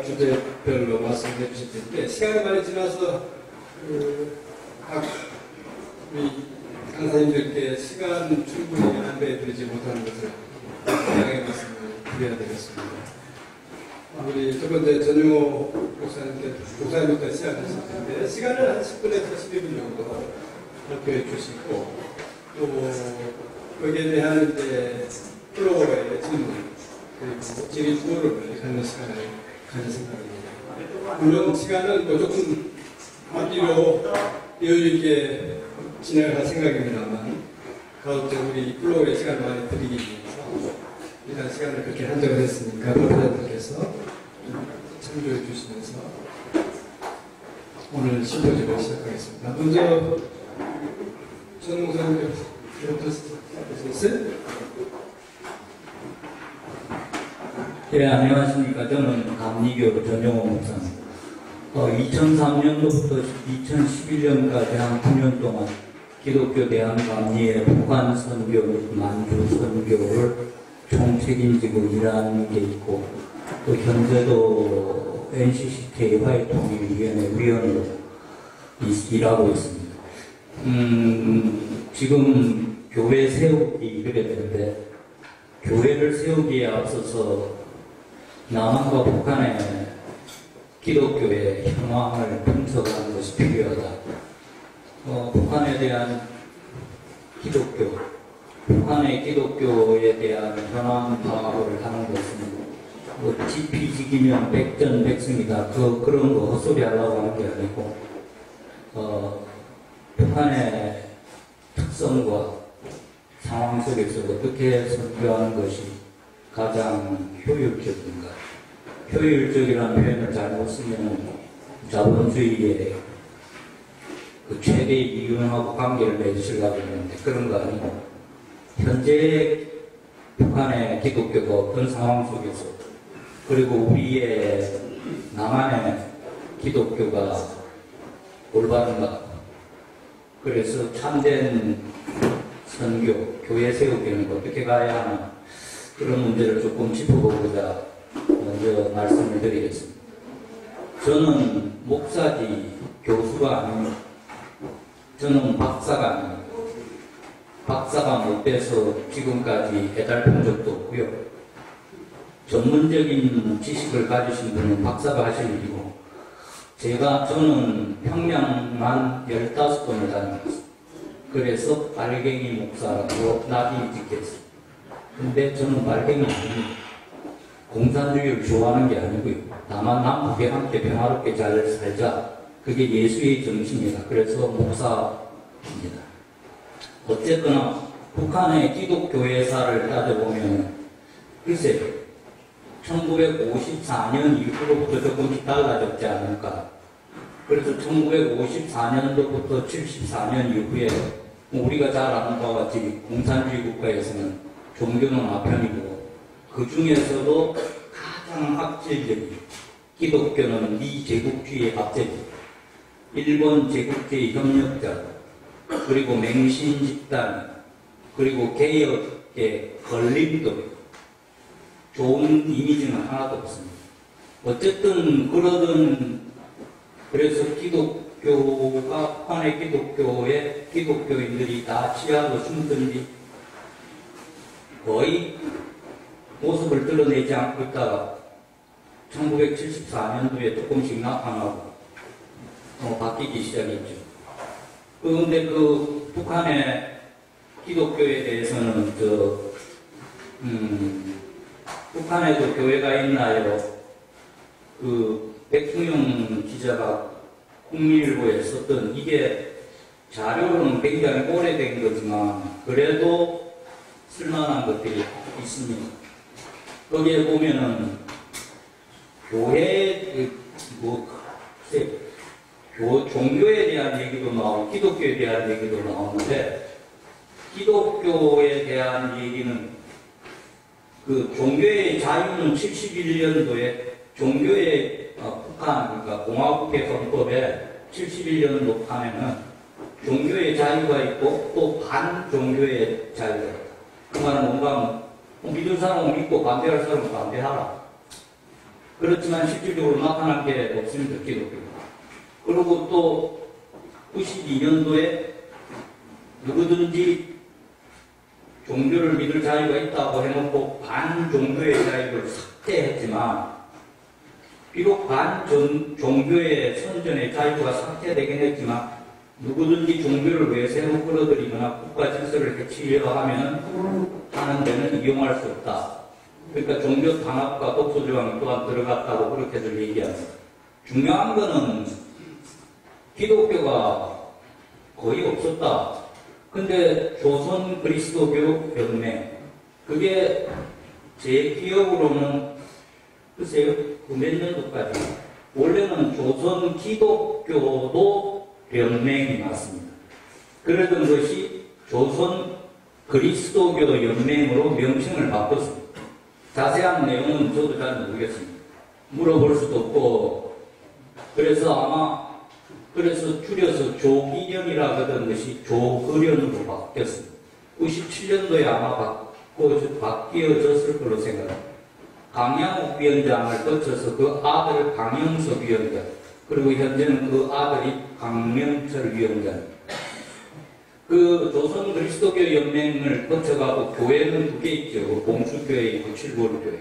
각 주제별로 말씀해 주실 텐데, 시간이 많이 지나서 각 우리 강사님들께 시간 충분히 안배해 드리지 못하는 것을 양해 말씀을 드려야 되겠습니다. 우리 첫 번째 전용호 목사님부터 시작하실 텐데, 시간을 한 10분에서 12분 정도 발표해 주시고, 또 거기에 대한 이제 플로어의 질문, 그리고 질의 토론을 하는 시간을 가질 생각입니다. 물론 시간은 조금 앞뒤로 여유있게 진행을 할 생각입니다만, 가급적 우리 플로어의 시간을 많이 드리기 위해서 일단 시간을 그렇게 한정을 했으니까 목사님께서 참조해 주시면서 오늘 심포지를 시작하겠습니다. 먼저 전 목사님께부터 시작하시겠어요? 네, 안녕하십니까. 저는 감리교 전용호 목사입니다. 2003년도부터 2011년까지 한 9년 동안 기독교 대한감리의 북한 선교, 만주 선교를 총 책임지고 일하는 게 있고, 또 현재도 NCCK 화해통일위원회 위원으로 일하고 있습니다. 지금 교회 세우기 이르게 되는데, 교회를 세우기에 앞서서 남한과 북한의 기독교의 현황을 분석하는 것이 필요하다. 북한에 대한 기독교, 북한의 기독교에 대한 현황 파악을 하는 것은 지피지기면 백전백승이다. 그런 거 헛소리 하려고 하는 게 아니고, 북한의 특성과 상황 속에서 어떻게 선교하는 것이 가장 효율적인가. 효율적이라는 표현을 잘못 쓰면 자본주의의 그 최대 이윤하고 관계를 맺으려고 했는데 그런 거 아니고, 현재 북한의 기독교가 어떤 상황 속에서, 그리고 우리의 남한의 기독교가 올바른가. 그래서 참된 선교, 교회 세우기는 어떻게 가야 하나, 그런 문제를 조금 짚어보고자 먼저 말씀을 드리겠습니다. 저는 목사지 교수가 아닙니다. 저는 박사가 아닙니다. 박사가 못 돼서 지금까지 배달본 적도 없고요. 전문적인 지식을 가지신 분은 박사가 하실 일이고, 저는 평양만 15번을 다녔습니다. 그래서 빨갱이 목사라고 낙인 찍혔어요. 근데 저는 빨갱이 아닙니다. 공산주의를 좋아하는 게 아니고요. 다만 남북이 함께 평화롭게 잘 살자. 그게 예수의 정신이다. 그래서 목사입니다. 어쨌거나 북한의 기독교회사를 따져보면, 글쎄요, 1954년 이후로부터 조금씩 달라졌지 않을까. 그래서 1954년도부터 74년 이후에 우리가 잘 아는 바와 같이 공산주의 국가에서는 종교는 아편이고, 그 중에서도 가장 악질적인 기독교는 미제국주의의 악질이고, 일본 제국주의 협력자, 그리고 맹신 집단, 그리고 개혁의 걸림돌, 좋은 이미지는 하나도 없습니다. 어쨌든 그래서 기독교가, 북한의 기독교의 기독교인들이 다 지하로 숨든지 거의 모습을 드러내지 않고 있다가 1974년도에 조금씩 나타나고 바뀌기 시작했죠. 그런데 그 북한의 기독교에 대해서는 북한에도 교회가 있나요? 그 백승용 기자가 국민일보에 썼던, 이게 자료는 굉장히 오래된 거지만 그래도 쓸만한 것들이 있습니다. 거기에 보면은 종교에 대한 얘기도 나오고 기독교에 대한 얘기도 나오는데, 기독교에 대한 얘기는 그 종교의 자유는 71년도에 종교의 북한, 그러니까 공화국의 헌법에 71년도 판에는 종교의 자유가 있고 또 반종교의 자유가 있다. 그 말은 뭔가 하면 믿을 사람은 믿고 반대할 사람은 반대하라. 그렇지만 실질적으로 나타난 게 없습니다. 기독교. 그리고 또 92년도에 누구든지 종교를 믿을 자유가 있다고 해놓고 반종교의 자유를 삭제했지만, 비록 반종교의 선전의 자유가 삭제되긴 했지만, 누구든지 종교를 외세로 끌어들이거나 국가 질서를 해치려 하는 데는 이용할 수 없다. 그러니까 종교 탄압과 독소 조항이 또한 들어갔다고 그렇게들 얘기합니다. 중요한 거는 기독교가 거의 없었다. 근데 조선 그리스도교 연맹, 그게 제 기억으로는 글쎄요, 그 몇 년도까지, 원래는 조선 기독교도 연맹이 맞습니다. 그러던 것이 조선 그리스도교 연맹으로 명칭을 바꿨습니다. 자세한 내용은 저도 잘 모르겠습니다. 물어볼 수도 없고, 그래서 줄여서 조기련이라고 하던 것이 조그련으로 바뀌었습니다. 97년도에 아마 바뀌어졌을 걸로 생각합니다. 강양욱 위원장을 거쳐서 그 아들 강영석 위원장, 그리고 현재는 그 아들이 강명철 위원장. 그 조선 그리스도교 연맹을 거쳐가고 교회는 두 개 있죠. 그 봉출교회 있고 칠골교회.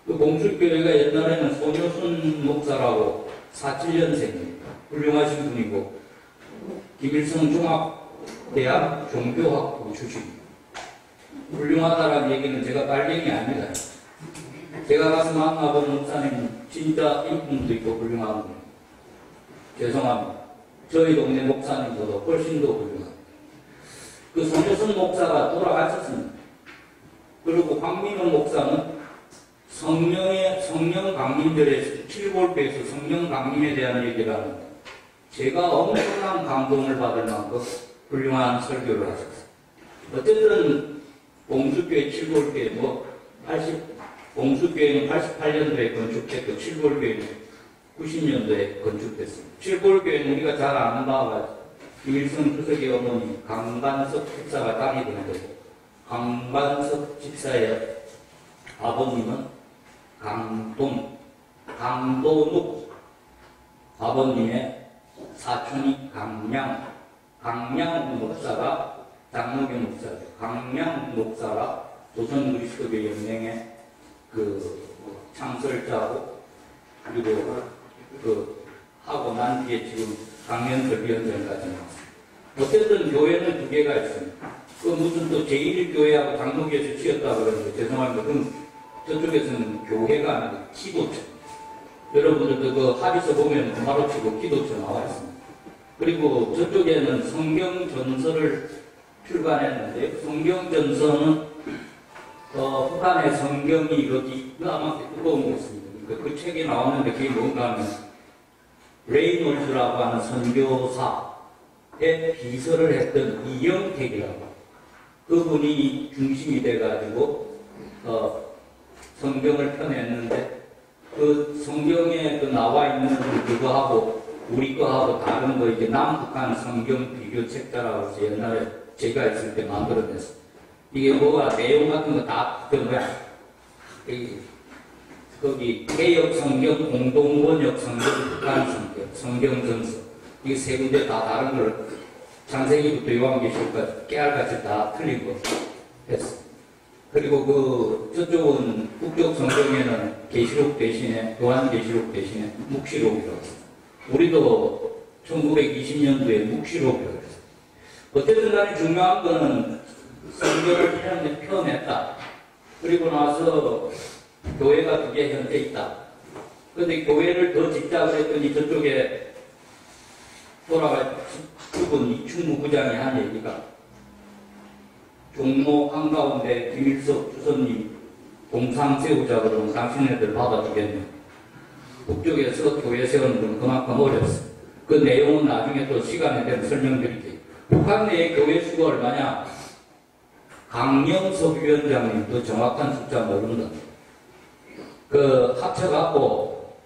그 봉출교회가 옛날에는 손효순 목사라고 47년생입니다. 훌륭하신 분이고, 김일성 종합대학 종교학부 출신입니다. 훌륭하다라는 얘기는 제가 빨갱이 아닙니다. 제가 가서 만나본 목사님은 진짜 인품도 있고 훌륭한 분이에요. 죄송합니다. 저희 동네 목사님보다 훨씬 더 훌륭합니다. 그 손효순 목사가 돌아가셨습니다. 그리고 황민호 목사는 성령 강림절에 칠골교에서 성령 강림에 대한 얘기를 하는데, 제가 엄청난 감동을 받을 만큼 훌륭한 설교를 하셨어요. 어쨌든 봉수교회, 칠골교회, 봉수교회는 88년도에 건축됐고 칠골교회는 90년도에 건축됐습니다. 칠골교회는 우리가 잘 아는 바와 같이 김일성 주석의 어머니 강반석 집사가 땅이 된 거고, 강반석 집사의 아버님은 강도눅 아버님의 사촌이 강양 목사가 장로교 목사죠. 강양 목사가 조선 그리스도교 연맹의 그 창설자고, 그리고 하고 난 뒤에 지금 강명철 위원장까지 나왔습니다. 어쨌든 교회는 두 개가 있습니다. 그 무슨 또 제1교회하고 장로교에서 치었다 그러는데 죄송합니다. 그럼 저쪽에서는 교회가 아니고 기도처. 여러분들도 그 합의서 보면 바로 치고 기도처 나와 있습니다. 그리고 저쪽에는 성경전서를 출간했는데, 성경전서는 북한의 성경이 이렇게 아마 뜨거운 거 있습니다. 그 책에 나왔는데 그게 뭔가 하면 레이놀즈라고 하는 선교사의 비서를 했던 이영택이라고, 그분이 중심이 돼가지고 성경을 펴냈는데, 그 성경에 그 나와 있는 그거하고 우리 거하고 다른 거 이제 남북한 성경 비교 책자라고 해서 옛날에 제가 있을 때 만들어냈어요. 이게 뭐가 내용 같은 거 다 그 뭐야, 거기 개혁 성경, 공동 번역 성경, 북한 성경, 성경전서, 이게 세 군데 다 다른 걸 창세기부터 요한계시록까지 깨알같이 다 틀린 거 했어. 그리고 저쪽은 북쪽 성경에는 계시록 대신에, 요한계시록 대신에 묵시록이라고 했어. 우리도 1920년도에 묵시록이라고 했어. 어쨌든 간에 중요한 거는 성경을 펴냈다. 그리고 나서 교회가 그게 현재 있다. 그런데 교회를 더 짓자고 했더니 저쪽에 죽은 이충무 부장이 한 얘기가, 종로 한가운데 김일석 주선님 동상 세우자 그러면 당신네들 받아주겠네. 북쪽에서 교회 세우는 건 그만큼 어렵어. 그 내용은 나중에 또 시간에 되면 설명드릴게요. 북한 내의 교회 수가 얼마냐? 강영석 위원장님도 정확한 숫자 모른다. 그 합쳐갖고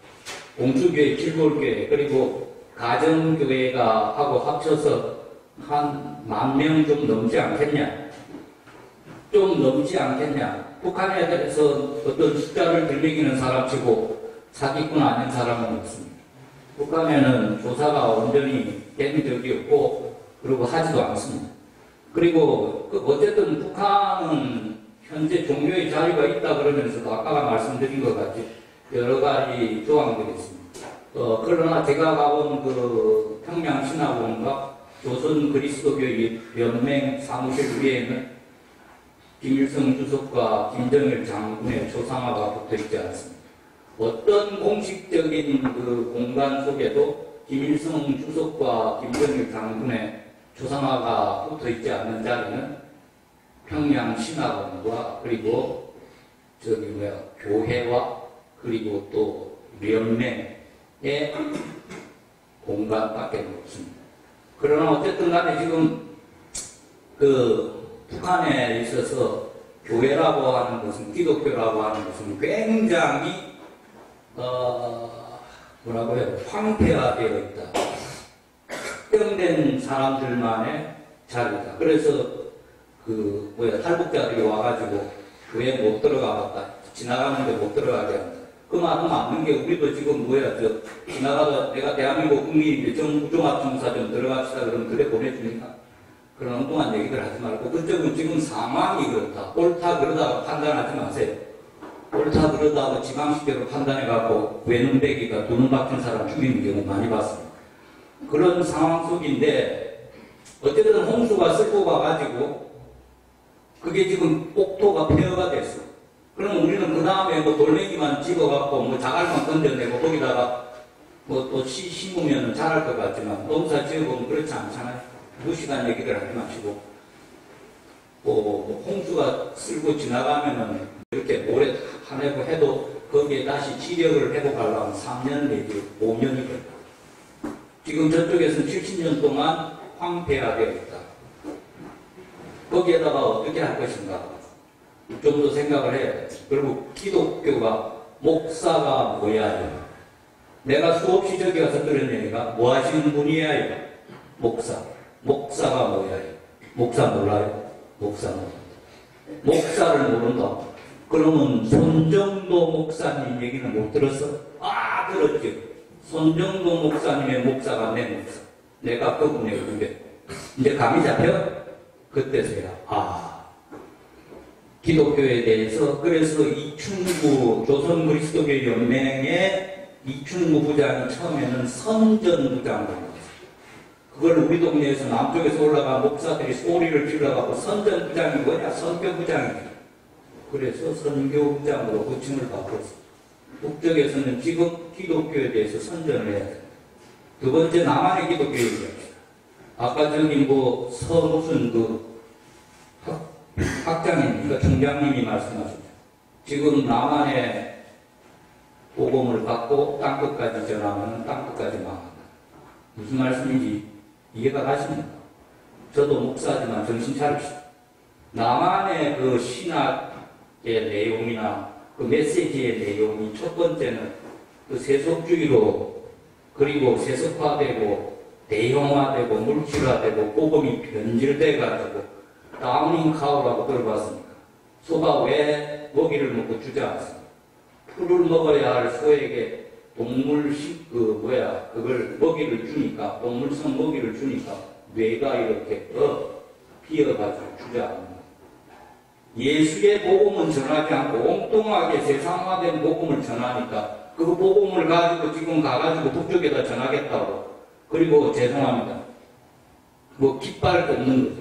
공수교회, 칠골교회, 그리고 가정교회가 하고 합쳐서 한 10,000명 좀 넘지 않겠냐? 좀 넘지 않겠냐? 북한에 대해서 어떤 숫자를 들리기는 사람치고 사기꾼 아닌 사람은 없습니다. 북한에는 조사가 온전히 된 적이 없고 그리고 하지도 않습니다. 그리고 어쨌든 북한은 현재 종교의 자유가 있다 그러면서도 아까 말씀드린 것 같이 여러 가지 조항들이 있습니다. 그러나 제가 가본 그 평양신학원과 조선 그리스도교 연맹 사무실 위에는 김일성 주석과 김정일 장군의 초상화가 붙어 있지 않습니다. 어떤 공식적인 그 공간 속에도 김일성 주석과 김정일 장군의 초상화가 붙어 있지 않는 자리는 평양신학원과 그리고 교회와 그리고 또 연맹의 공간밖에 없습니다. 그러나 어쨌든 간에 지금 북한에 있어서 교회라고 하는 것은, 기독교라고 하는 것은 굉장히 황폐화되어 있다. 특정된 사람들만의 자리다. 그래서 탈북자들이 와가지고 교회 못 들어가 봤다. 지나가는데 못 들어가게 한다. 그 말은 맞는 게 우리도 지금 지나가다 내가 대한민국 국민인데 종합청사전 들어갑시다 그러면 그래 보내주니까 그런 엉뚱한 얘기들 하지 말고 그쪽은 지금 상황이 그렇다. 옳다 그러다가 판단하지 마세요. 옳다 그러다가 지방식대로 판단해갖고 외눈배기가 두 눈 박힌 사람 죽이는 경우 많이 봤습니다. 그런 상황 속인데 어쨌든 홍수가 쓸고 가가지고 그게 지금 옥토가 폐허가 됐어. 그럼 우리는 그 다음에 돌멩이만 집어갖고 자갈만 건져내고 거기다가 또 심으면 자랄 것 같지만 농사 지어보면 그렇지 않잖아요. 무식한 얘기를 하지 마시고 홍수가 쓸고 지나가면은 이렇게 모래 파내고 해도 거기에 다시 지력을 회복하려면 3년 내지 5년이 걸려. 지금 저쪽에서는 70년 동안 황폐화되어 있다. 거기에다가 어떻게 할 것인가 좀 더 생각을 해야 돼. 그리고 기독교가 목사가 뭐야? 내가 수없이 저기 가서 들은 얘기가 뭐 하시는 분이야? 목사가 뭐야? 목사 몰라요? 목사 모른다. 목사를 모른다. 그러면 손정도 목사님 얘기는 못 들었어? 들었지. 손정도 목사님의 목사가 내 목사. 내가 그분의 후배. 이제 감이 잡혀? 그때서야 기독교에 대해서 그래서 이충구 조선 그리스도교 연맹의 이충구 부장이 처음에는 선전부장으로 나왔어요. 그걸 우리 동네에서 남쪽에서 올라간 목사들이 소리를 질러갖고 선전부장이 뭐냐? 선교부장이냐. 그래서 선교부장으로 호칭을 바꿨어요. 북쪽에서는 지금 기독교에 대해서 선전을 해야 됩니다. 두 번째 남한의 기독교 얘기합니다. 아까 무슨 학장입니까? 총장님이 말씀하셨죠. 지금 남한의 복음을 받고 땅끝까지 전하면 땅끝까지 망한다. 무슨 말씀인지 이해가 가십니까? 저도 목사지만 정신 차립시다. 남한의 그 신학의 내용이나 그 메시지의 내용이 첫 번째는 그 세속주의로 그리고 세속화되고 대형화되고 물질화되고 복음이 변질돼가지고 다우닝 카우라고 들어봤습니까? 소가 왜 먹이를 먹고 주지 않습니까? 풀을 먹어야 할 소에게 그걸 먹이를 주니까, 동물성 먹이를 주니까 뇌가 이렇게 비어가지고 주지 않는 거예요. 예수의 복음은 전하지 않고 엉뚱하게 세상화된 복음을 전하니까 그 복음을 가지고 지금 가가지고 북쪽에다 전하겠다고. 그리고 죄송합니다. 깃발도 없는 거지.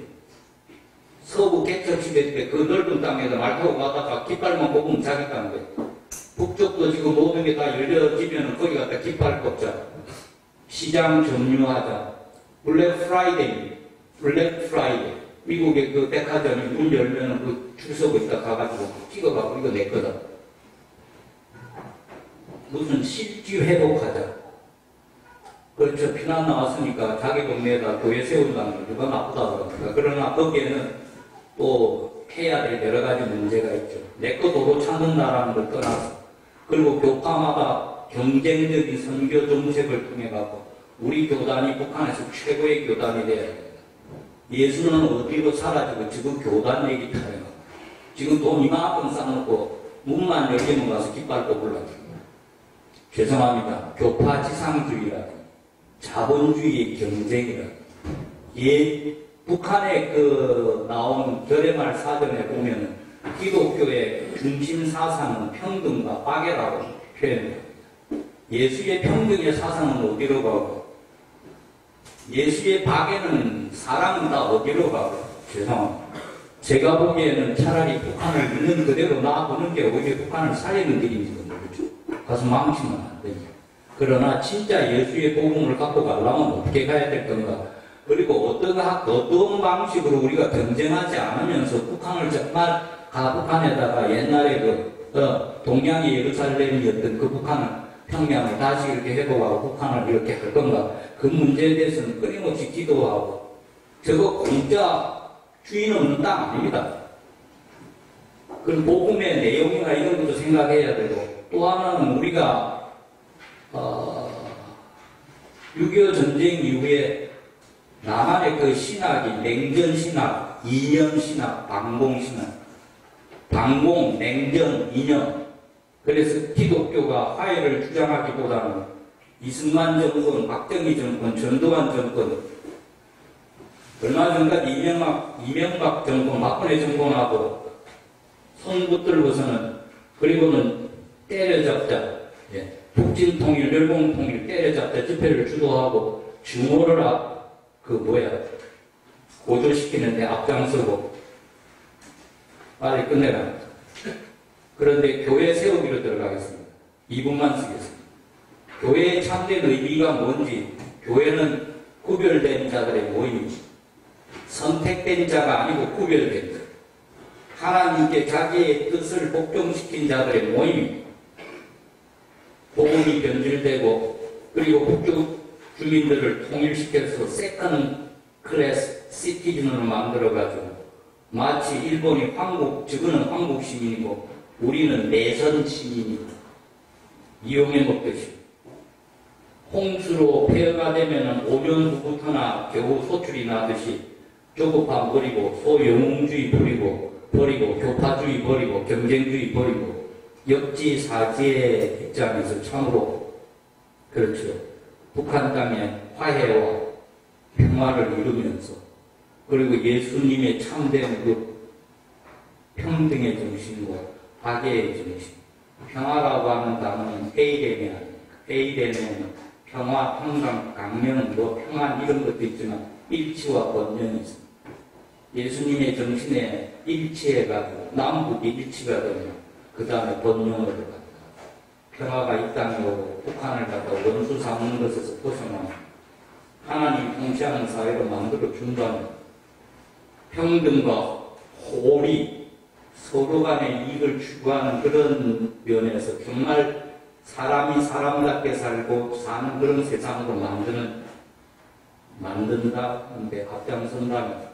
서부 개척시대 때 그 넓은 땅에서 말 타고 가다가 깃발만 뽑으면 자겠다는 거예요. 북쪽도 지금 모든 게 다 열려지면 거기 갖다 깃발 꽂자. 시장 점유하자. 블랙 프라이데이. 미국의 그 백화점이 문 열면 그 줄 서고 있다 가가지고 찍어가고 이거 내 거다. 무슨 실지 회복하자. 그렇죠. 피난 나왔으니까 자기 동네에다 교회 세운다는 게 누가 나쁘다 그럽니까? 그러나 거기에는 또 해야 될 여러 가지 문제가 있죠. 내 거 도로 찾는다라는 걸 떠나서 그리고 교파마다 경쟁적인 선교 정책을 통해 갖고 우리 교단이 북한에서 최고의 교단이 되어야 됩니다. 예수는 어디로 사라지고 지금 교단 얘기 타령하고 지금 돈 이만큼 쌓아놓고 문만 열리면 가서 깃발 뽑으려고 죄송합니다. 교파지상주의라든지 자본주의 경쟁이라든지 예, 북한에 나온 결의말 사전에 보면은 기독교의 중심 사상은 평등과 박애라고 표현합니다. 예수의 평등의 사상은 어디로 가고 예수의 박애는 사람은 다 어디로 가고 죄송합니다. 제가 보기에는 차라리 북한을 있는 그대로 놔보는 게 오히려 북한을 살리는 길인지도 모르죠. 가서 망치면 안 됩니다. 그러나 진짜 예수의 복음을 갖고 가려면 어떻게 가야 될 건가? 그리고 어떤 방식으로 우리가 경쟁하지 않으면서 북한을 정말 북한에다가 옛날에 동양의 예루살렘이었던 그 북한을 평양을 다시 이렇게 회복하고 북한을 이렇게 할 건가? 그 문제에 대해서는 끊임없이 기도하고 저거 공짜 주인 없는 땅 아닙니다. 그런 복음의 내용이나 이런 것도 생각해야 되고 또 하나는 우리가 6.25 전쟁 이후에 남한의 그 신학이 냉전신학, 이념신학, 방공신학 방공, 냉전, 이념 그래서 기독교가 화해를 주장하기보다는 이승만 정권, 박정희 정권, 전두환 정권 얼마 전까지 이명박 정권, 박근혜 정권하고 손 붙들고서는 그리고는 때려잡자 북진 통일, 멸공 통일 때려잡자 집회를 주도하고 중호를 고조시키는데 앞장서고 빨리 끝내라. 그런데 교회 세우기로 들어가겠습니다. 2분만 쓰겠습니다. 교회의 참된 의미가 뭔지 교회는 구별된 자들의 모임입니다. 선택된 자가 아니고 구별된 자. 하나님께 자기의 뜻을 복종시킨 자들의 모임입니다. 복음이 변질되고 그리고 북쪽 주민들을 통일시켜서 세컨 클래스 시티즌으로 만들어가지고 마치 일본이 저거는 황국 시민이고 우리는 내선 시민이고 이용해 먹듯이 홍수로 폐허가 되면은 5년 후부터나 겨우 소출이 나듯이 조급함 버리고 소영웅주의 버리고 교파주의 버리고 경쟁주의 버리고 역지사지의 입장에서 참으로 그렇죠. 북한 땅에 화해와 평화를 이루면서 그리고 예수님의 참된 그 평등의 정신과 박애의 정신 평화라고 하는 단어는 에이덴이 아닙니까? 에이덴에는 평화, 평강, 강령, 평안 이런 것도 있지만 일치와 번영이 있습니다. 예수님의 정신에 일치해가지고 남북이 일치가 되면 그 다음에 번영으로 갑니다. 평화가 이 땅에 오고 북한을 갖다 원수 삼는 것에서 벗어나고 하나님이 통치하는 사회로 만들어 준다면 평등과 호리 서로 간의 이익을 추구하는 그런 면에서 정말 사람이 사람답게 살고 사는 그런 세상으로 만든다는데 앞장선다면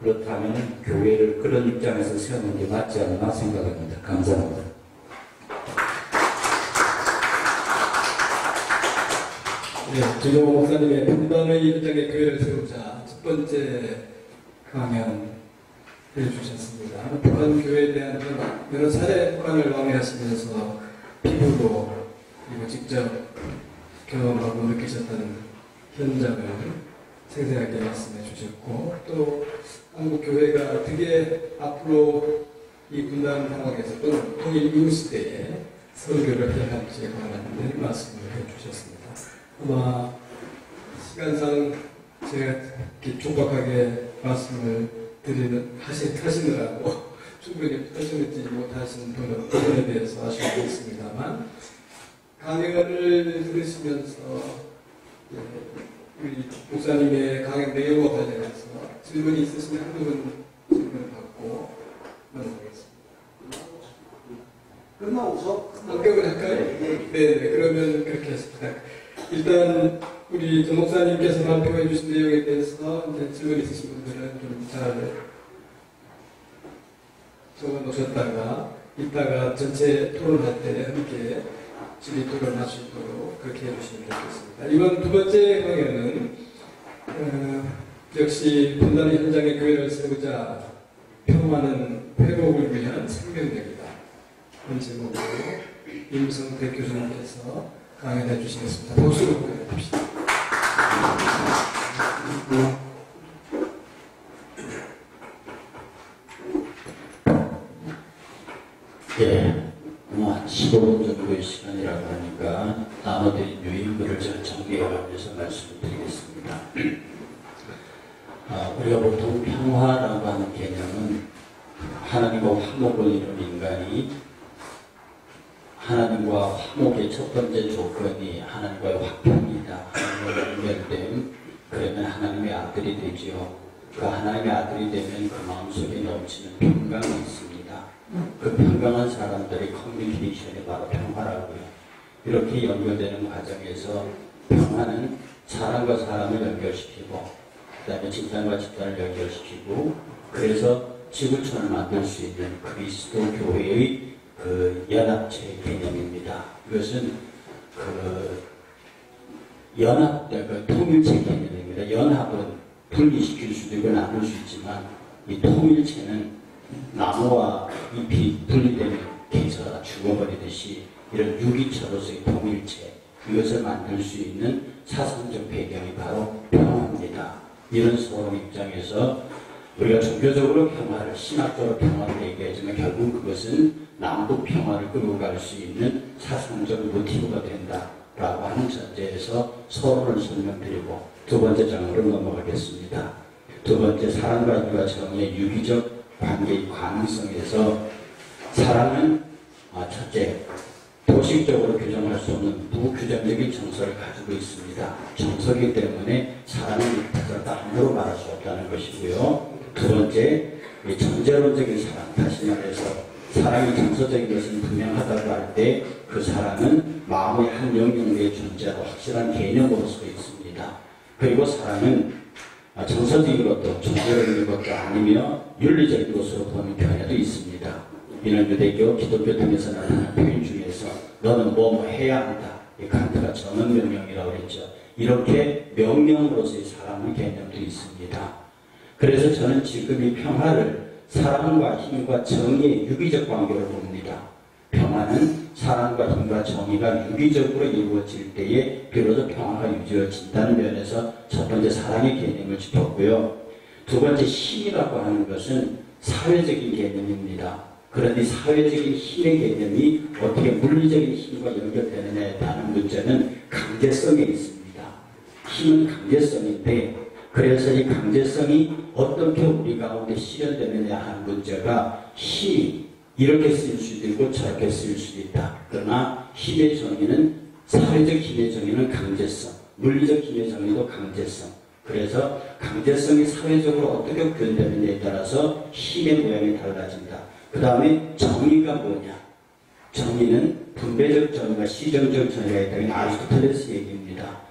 그렇다면 교회를 그런 입장에서 세우는 게 맞지 않나 생각합니다. 감사합니다. 네, 조정호 목사님의 분단의 입장의 교회를 세우자 첫 번째 강연 해주셨습니다. 북한 교회에 대한 여러 차례 북한을 왕래하시면서 피부로 그리고 직접 경험하고 느끼셨다는 현장을 생생하게 말씀해 주셨고 또 한국 교회가 어떻게 앞으로 이 분단 상황에서 또는 통일 이후 시대에 설교를 해야 할지에 관한 말씀을 해주셨습니다. 아마 시간상 제가 이렇게 촉박하게 말씀을 하시느라고 충분히 설명드리지 못하신 부분에 대해서 아쉬움이 있습니다만 강연을 들으시면서 우리 목사님의 강연 내용과 관련해서 질문이 있으시면 한두 분 질문을 받고 넘어가겠습니다. 끝나고서? 합격을 할까요? 네, 그러면 그렇게 하십니다. 일단 우리 전 목사님께서 발표해 주신 내용에 대해서 이제 질문 있으신 분들은 좀 잘 적어 놓으셨다가 이따가 전체 토론할 때 함께 질의 토론할 수 있도록 그렇게 해주시면 좋겠습니다. 이번 두 번째 강연은 역시 분단의 현장에 교회를 세우자 평화는 회복을 위한 생명력이다. 그런 제목으로 임성택 교수님께서 강연해 주시겠습니다. 박수로 보내주십시오. 예, 15분 정도의 시간이라고 하니까 나눠드린 유인글을 제가 정리해가면서 말씀을 드리겠습니다. 우리가 보통 평화라고 하는 개념은 하나님과 화목을 이룬 인간이 하나님과 화목의 첫 번째 조건이 하나님과의 화평이다. 하나님과 연결됨, 그러면 하나님의 아들이 되지요. 그 하나님의 아들이 되면 그 마음속에 넘치는 평강이 있습니다. 그 평강한 사람들의 커뮤니케이션이 바로 평화라고요. 이렇게 연결되는 과정에서 평화는 사람과 사람을 연결시키고 그 다음에 집단과 집단을 연결시키고 그래서 지구촌을 만들 수 있는 그리스도 교회의 그 연합체 개념입니다. 이것은 그 연합, 그 통일체 개념입니다. 연합은 분리시킬 수도 있고 나눌 수 있지만 이 통일체는 나무와 잎이 분리되면 개체가 죽어버리듯이 이런 유기체로서의 통일체, 이것을 만들 수 있는 사상적 배경이 바로 평화입니다. 이런 서로 입장에서 우리가 종교적으로 평화를, 신학적으로 평화를 얘기하지만 결국 그것은 남북 평화를 끌고 갈 수 있는 사상적 모티브가 된다라고 하는 전제에서 서로를 설명드리고 두 번째 장으로 넘어가겠습니다. 두 번째, 사랑과 힘과 정의의 유기적 관계의 가능성에서 사랑은 첫째, 도식적으로 규정할 수 없는 무규정적인 정서를 가지고 있습니다. 정서이기 때문에 사랑은 함부로 말할 수 없다는 것이고요. 두 번째, 전제론적인 사랑, 다시 말해서 사랑이 정서적인 것은 분명하다고 할 때 그 사랑은 마음의 한 영역 내에 존재하고 확실한 개념으로 서 있습니다. 그리고 사랑은 정서적인 것도 종교적인 것도 아니며 윤리적인 것으로 보는 견해도 있습니다. 이는 유대교, 기독교 등에서 나타나는 표현 중에서 너는 뭐 해야 한다. 이 칸트가 전원 명령이라고 그랬죠. 이렇게 명령으로서의 사랑의 개념도 있습니다. 그래서 저는 지금 이 평화를 사랑과 힘과 정의의 유기적 관계로 봅니다. 평화는 사랑과 힘과 정의가 유기적으로 이루어질 때에 비로소 평화가 유지해진다는 면에서 첫 번째 사랑의 개념을 짚었고요. 두 번째, 힘이라고 하는 것은 사회적인 개념입니다. 그런데 사회적인 힘의 개념이 어떻게 물리적인 힘과 연결되느냐에 따른 문제는 강제성에 있습니다. 힘은 강제성인데 그래서 이 강제성이 어떻게 우리 가운데 실현되느냐 하는 문제가 힘이 이렇게 쓰일 수도 있고 저렇게 쓰일 수도 있다. 그러나 힘의 정의는 사회적 힘의 정의는 강제성, 물리적 힘의 정의도 강제성. 그래서 강제성이 사회적으로 어떻게 표현되느냐에 따라서 힘의 모양이 달라진다. 그 다음에 정의가 뭐냐? 정의는 분배적 정의가 시정적 정의가 있다는 아리스토텔레스 얘기입니다.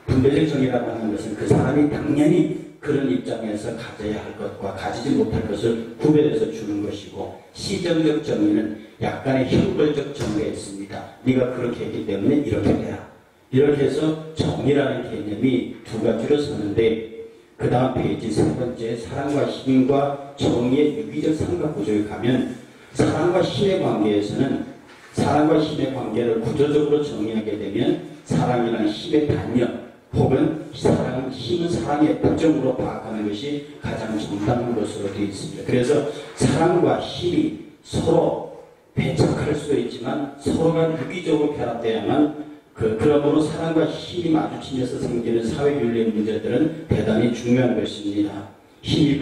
분배적 정의라고 하는 것은 그 사람이 당연히 그런 입장에서 가져야 할 것과 가지지 못할 것을 구별해서 주는 것이고, 시정적 정의는 약간의 형벌적 정의가 있습니다. 네가 그렇게 했기 때문에 이렇게 해라. 이렇게 해서 정의라는 개념이 두 가지로 서는데, 그 다음 페이지 세 번째, 사랑과 힘과 정의의 유기적 삼각구조에 가면 사랑과 힘의 관계에서는 사랑과 힘의 관계를 구조적으로 정의하게 되면 사랑이라는 힘의 단력 혹은 힘은 사랑의 특정으로 파악하는 것이 가장 정당한 것으로 되어 있습니다. 그래서 사랑과 힘이 서로 배척할 수도 있지만 서로가 유기적으로 결합돼야만 그러므로 사랑과 힘이 마주치면서 생기는 사회윤리의 문제들은 대단히 중요한 것입니다. 힘이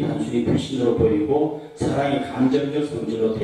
단순히 불신으로 보이고 사랑이 감정적 성질로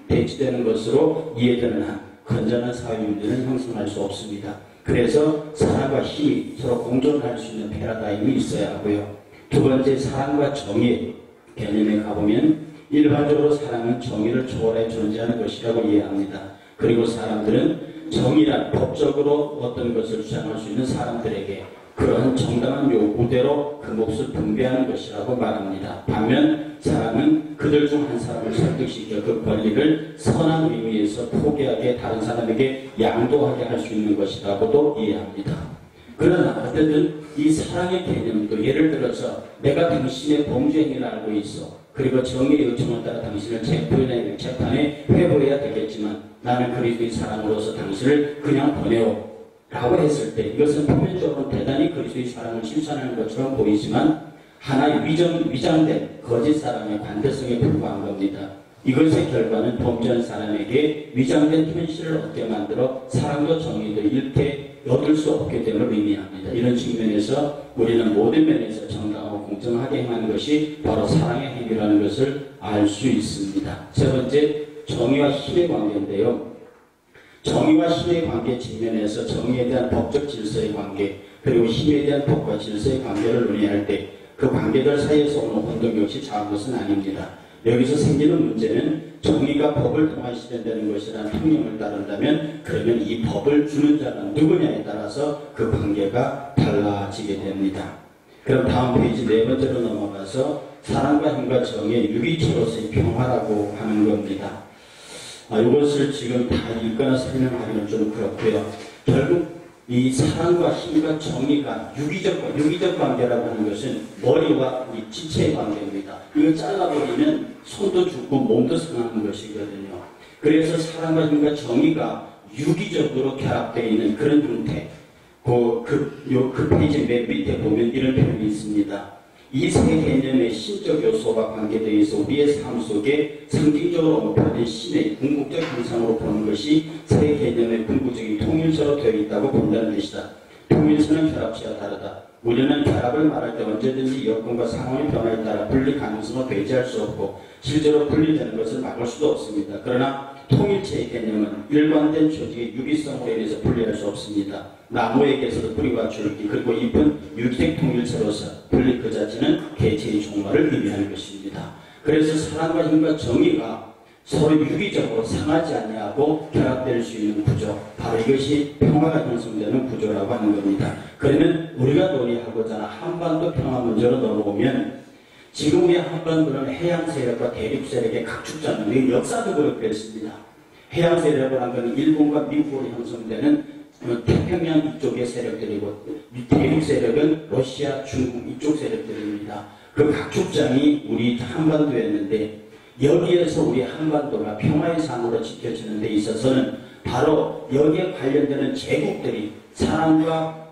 대치되는 것으로 이해되는 한 건전한 사회윤리는 형성할 수 없습니다. 그래서 사랑과 힘이 서로 공존할 수 있는 패러다임이 있어야 하고요. 두 번째, 사랑과 정의 개념에 가보면 일반적으로 사랑은 정의를 초월해 존재하는 것이라고 이해합니다. 그리고 사람들은 정의란 법적으로 어떤 것을 주장할 수 있는 사람들에게 그러한 정당한 요구대로 그 몫을 분배하는 것이라고 말합니다. 반면 사랑은 그들 중 한 사람을 설득시켜 그 권리를 선한 의미에서 포기하게 다른 사람에게 양도하게 할 수 있는 것이라고도 이해합니다. 그러나 어쨌든 이 사랑의 개념도 예를 들어서 내가 당신의 범죄 행위를 알고 있어. 그리고 정의의 요청에 따라 당신을 재판에 회부해야 되겠지만 나는 그리스도의 사랑으로서 당신을 그냥 보내오 라고 했을 때 이것은 표면적으로 대단히 그리스도의 사랑을 실천하는 것처럼 보이지만 하나의 위장된 거짓 사랑의 관대성에 불과한 겁니다. 이것의 결과는 범죄한 사람에게 위장된 현실을 얻게 만들어 사랑도 정의도 잃게 얻을 수 없게 됨을 의미합니다. 이런 측면에서 우리는 모든 면에서 정당하고 공정하게 행하는 것이 바로 사랑의 행위라는 것을 알 수 있습니다. 세 번째, 정의와 힘의 관계인데요. 정의와 힘의 관계 측면에서 정의에 대한 법적 질서의 관계, 그리고 힘에 대한 법과 질서의 관계를 논의할 때 그 관계들 사이에서 오는 혼동 역시 작은 것은 아닙니다. 여기서 생기는 문제는 정의가 법을 통해 실현되는 것이라는 통념을 따른다면 그러면 이 법을 주는 자는 누구냐에 따라서 그 관계가 달라지게 됩니다. 그럼 다음 페이지 네 번째로 넘어가서 사랑과 힘과 정의의 유기체로서의 평화라고 하는 겁니다. 이것을 지금 다 읽거나 설명하기는 좀 그렇고요. 결국 이 사랑과 힘과 정의가 유기적 관계라고 하는 것은 머리와 이 지체의 관계입니다. 이걸 잘라버리면 손도 죽고 몸도 상하는 것이거든요. 그래서 사랑과 힘과 정의가 유기적으로 결합되어 있는 그런 형태. 그 페이지 맨 밑에 보면 이런 표현이 있습니다. 이 세 개념의 신적 요소와 관계되어 있어 우리의 삶 속에 상징적으로 언급된 신의 궁극적 형상으로 보는 것이 세 개념의 궁극적인 통일체로 되어 있다고 본다는 뜻이다. 통일체는 결합체와 다르다. 우리는 결합을 말할 때 언제든지 여건과 상황의 변화에 따라 분리 가능성을 배제할 수 없고 실제로 분리되는 것을 막을 수도 없습니다. 그러나 통일체의 개념은 일관된 조직의 유기성으로 인해서 분리할 수 없습니다. 나무에게서도 뿌리와 줄기 그리고 잎은 유기적 통일체로서 분리 그 자체는 개체의 종말을 의미하는 것입니다. 그래서 사랑과 힘과 정의가 서로 유기적으로 상하지 아니하고 결합될 수 있는 구조, 바로 이것이 평화가 형성되는 구조라고 하는 겁니다. 그러면 우리가 논의하고자 하는 한반도 평화 문제로 넘어오면 지금 우리 한반도는 해양 세력과 대륙 세력의 각축자는 역사적으로 그랬습니다. 해양 세력을 한 것은 일본과 미국으로 형성되는 태평양 이쪽의 세력들이고 대륙 세력은 러시아, 중국 이쪽 세력들입니다. 그 각축장이 우리 한반도였는데 여기에서 우리 한반도가 평화의 상으로 지켜지는 데 있어서는 바로 여기에 관련되는 제국들이 사랑과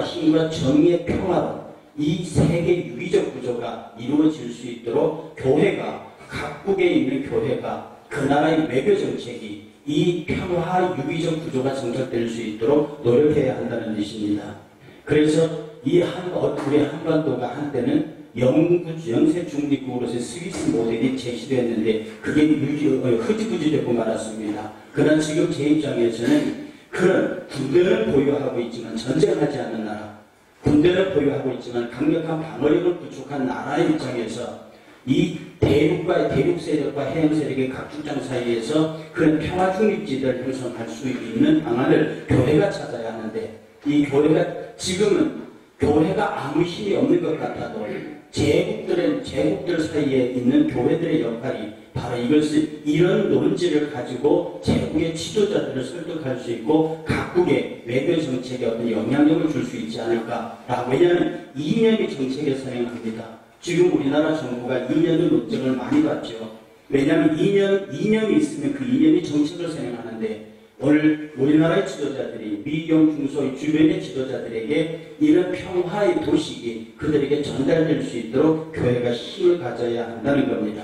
힘과 정의의 평화로 이 세계 유기적 구조가 이루어질 수 있도록 교회가 각국에 있는 교회가 그 나라의 외교 정책이 이 평화 유기적 구조가 정착될 수 있도록 노력해야 한다는 뜻입니다. 그래서 우리 한반도가 한때는 영세 중립국으로서의 스위스 모델이 제시되었는데 그게 흐지부지 되고 말았습니다. 그러나 지금 제 입장에서는 그런 군대를 보유하고 있지만 전쟁하지 않는 나라, 군대를 보유하고 있지만 강력한 방어력을 구축한 나라의 입장에서 이 대륙 세력과 해양 세력의 각축장 사이에서 그런 평화 중립지대를 형성할 수 있는 방안을 교회가 찾아야 하는데 이 교회가 지금은 교회가 아무 힘이 없는 것 같아도 제국들 사이에 있는 교회들의 역할이 바로 이런 논지를 가지고 제국의 지도자들을 설득할 수 있고 각국의 외교 정책에 어떤 영향력을 줄 수 있지 않을까라고. 왜냐하면 이념이 정책에 선행합니다. 지금 우리나라 정부가 이념의 논쟁을 많이 받죠. 왜냐하면 이념이 있으면 그 이념이 정책을 선행하는데 오늘 우리나라의 지도자들이 미경 중소의 주변의 지도자들에게 이런 평화의 도식이 그들에게 전달될 수 있도록 교회가 힘을 가져야 한다는 겁니다.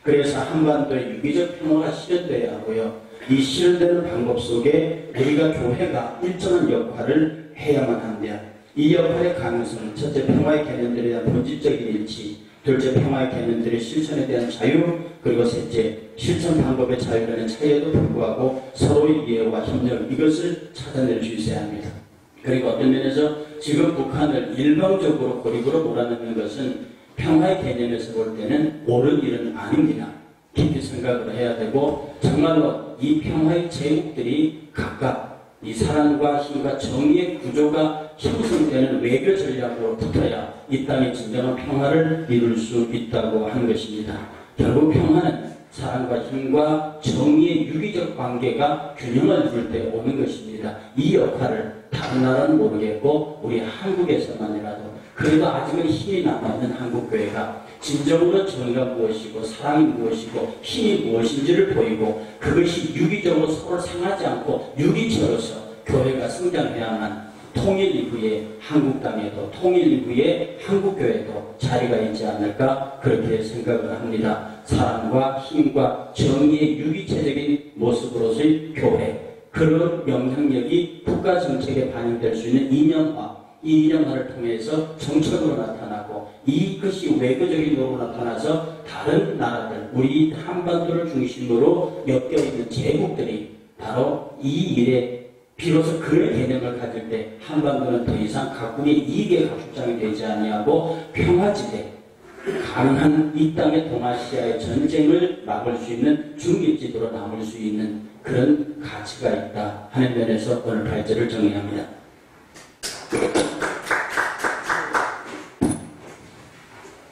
그래서 한반도의 유기적 평화가 실현되어야 하고요. 이 실현되는 방법 속에 우리가 교회가 일정한 역할을 해야만 합니다. 이 역할의 가능성은 첫째, 평화의 개념들에 대한 본질적인 일치, 둘째, 평화의 개념들의 실천에 대한 자유, 그리고 셋째, 실천 방법의 자유라는 차이에도 불구하고 서로의 이해와 협력, 이것을 찾아낼 수 있어야 합니다. 그리고 어떤 면에서 지금 북한을 일방적으로 고립으로 몰아넣는 것은 평화의 개념에서 볼 때는 옳은 일은 아닙니다. 깊이 생각을 해야 되고 정말로 이 평화의 제국들이 각각 이 사랑과 힘과 정의의 구조가 형성되는 외교 전략으로 붙어야 이 땅의 진정한 평화를 이룰 수 있다고 하는 것입니다. 결국 평화는 사랑과 힘과 정의의 유기적 관계가 균형을 이룰 때 오는 것입니다. 이 역할을 다 다른 나라는 모르겠고 우리 한국에서만이라도 그래도 아직은 힘이 남아있는 한국교회가 진정으로 정의가 무엇이고 사랑이 무엇이고 힘이 무엇인지를 보이고 그것이 유기적으로 서로 상하지 않고 유기체로서 교회가 성장해야만 통일 이후에 한국 땅에도 통일 이후에 한국교회도 자리가 있지 않을까 그렇게 생각을 합니다. 사랑과 힘과 정의의 유기체적인 모습으로서의 교회, 그런 영향력이 국가정책에 반영될 수 있는 이념화, 이 이념화를 통해서 정책으로 나타나고 이것이 외교적인 으로 나타나서 다른 나라들, 우리 한반도를 중심으로 엮여있는 제국들이 바로 이 일에 비로소 그런 개념을 가질 때 한반도는 더 이상 각국의 이익의 가축장이 되지 아니하고 평화지대, 가능한 이 땅의 동아시아의 전쟁을 막을 수 있는 중립지도로 남을 수 있는 그런 가치가 있다 하는 면에서 오늘 발제를 정리합니다.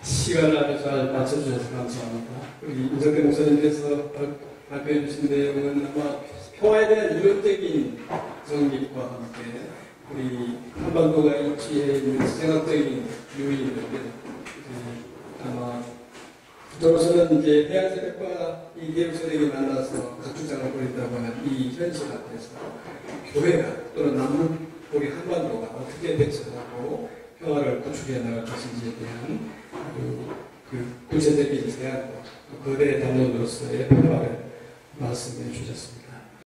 시간을 아주 잘 맞춰주셔서 감사합니다. 우리 임석태 목사님께서 발표해 주신 내용은 아마 평화에 대한 이론적인 정립과 함께 우리 한반도가 입지해 있는 생각적인 요인인데 아마 저로서는 이제 해양 세력과 이 대륙 세력이 만나서 각주장을 벌인다고 하는 이 현실 앞에서 교회가 또는 남은 우리 한반도가 어떻게 대처하고 평화를 구축해 나갈 것인지에 대한 그 구체적인 제안과 거대 담론으로서의 평화를 말씀해 주셨습니다.